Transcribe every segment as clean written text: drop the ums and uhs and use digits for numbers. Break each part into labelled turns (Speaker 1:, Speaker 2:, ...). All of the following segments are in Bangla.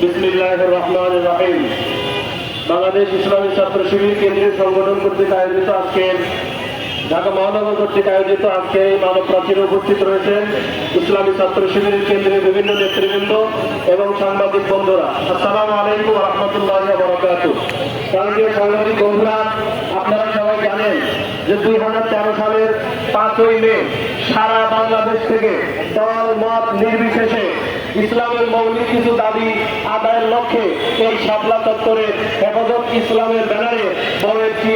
Speaker 1: বিসমিল্লাহির রহমানির রহিম। বাংলাদেশ ইসলামী ছাত্র শিবির কেন্দ্রীয় সংগঠন কর্তৃক আয়োজিত আজকের ঢাকা মহানগর কর্তৃক আয়োজিত আজকে এই মানব প্রাচীরে উপস্থিত রয়েছেন ইসলামী ছাত্র শিবিরের কেন্দ্রীয় বিভিন্ন নেতৃবৃন্দ এবং সাংবাদিক বন্ধুরা। আসসালামু আলাইকুম ওয়া রাহমাতুল্লাহি ওয়া বারাকাতুহু। প্রিয় সাংবাদিক বন্ধুরা, আপনারা সবাই জানেন যে 2013 সালের 5ই মে সারা বাংলাদেশ থেকে দল মত নির্বিশেষে ইসলামের মৌলিক কিছু দাবি আদায়ের লক্ষ্যে এই শাপলা চত্বরে হেফাজত ইসলামের ব্যানারে বড় একটি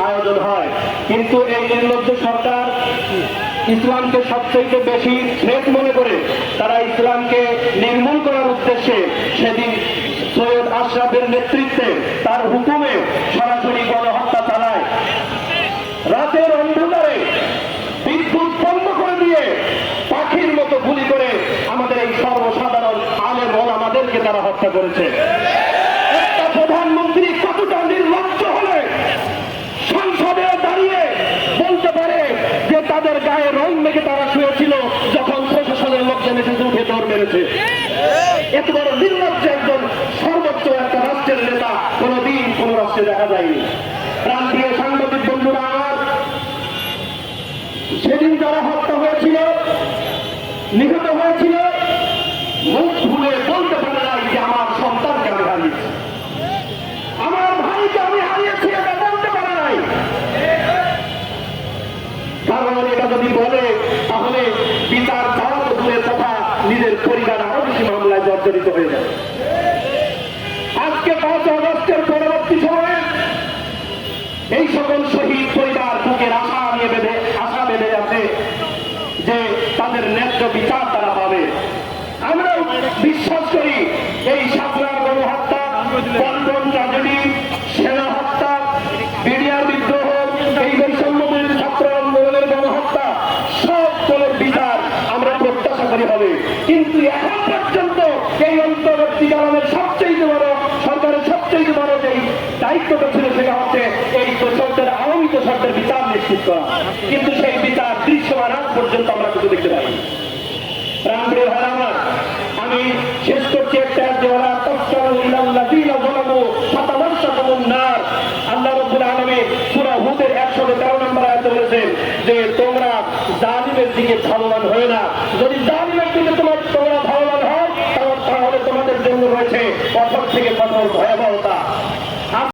Speaker 1: আয়োজন হয়। কিন্তু এই নির্লজ্জ সরকার ইসলামকে সবচেয়ে বেশি থ্রেট মনে করে তারা ইসলামকে নির্মূল করার উদ্দেশ্যে সেদিন সৈয়দ আশরাফের নেতৃত্বে তার হুকুমে সরাসরি গণহত্যা চালায়। রাতের অন্ধকারে বিদ্যুৎ বন্ধ করে দিয়ে পাখির মতো গুলি করে আমাদের এই সর্বসাধারণ আলেম ওলামাদেরকে তারা হত্যা করেছে। একটা প্রধানমন্ত্রী কতটা নির্লজ্জ হলে সংসদে দাঁড়িয়ে বলতে পারে যে তাদের গায়ে রং মেখে তারা শুয়েছিল যখন প্রশাসনের লোকজন এসে উঠে দৌড় মেরেছে? এত বড় নির্লজ্জ একজন সর্বোচ্চ একটা রাষ্ট্রের নেতা কোনদিন কোন রাষ্ট্রে দেখা যায়নি। প্রাণ দিয়ে সাংবাদিক বন্ধুরা আমার, সেদিন যারা হত্যা হয়েছিল, নিহত হয়েছিল, মুখ ভুলে বলতে পারে নাই যে আমার সন্তানকে আমি হারিয়েছি, আমার ভাইকে আমি হারিয়েছি, এটা বলতে পারে নাই। কারণ এটা যদি বলে তাহলে বিচার চাওয়া তো দূরের কথা, নিজের পরিবার আরো বেশি মামলায় জর্জরিত হয়ে যাবে। আজকে 5 আগস্টের পরবর্তী সময়ে এই সকল শহীদ পরিবার বুকের আশা বেঁধে আছে যে তাদের ন্যায্য বিচার তারা পাবে। আমরা বিশ্বাস করি এই শাপলার গণহত্যা, পল্টন ট্র্যাজেডি, সেনা হত্যা, বিডিআর বিদ্রোহ, এই বৈষম্যবিরোধী ছাত্র আন্দোলনের গণহত্যা সবগুলোর বিচার আমরা প্রত্যাশা করি হবে। কিন্তু এখন পর্যন্ত এই অন্তর্বর্তীকালের সবচেয়ে বড় সরকারের সবচেয়ে বড় যে দায়িত্বটা ছিল সেটা হচ্ছে এই দোষকদের, আওয়ামী দোষকদের বিচার নিশ্চিত করা। কিন্তু সেই বিচার দৃশ্যমান আজ পর্যন্ত আমরা কিছু দেখতে পাই। প্রাণপ্রিয় ভাই আমার, আমি শেষ করছি একটা আল্লাহ রাব্বুল আলামিন সূরা হুদের 113 নম্বর আয়াতে বলেছেন যে তোমরা জালিমের দিকে ধাবো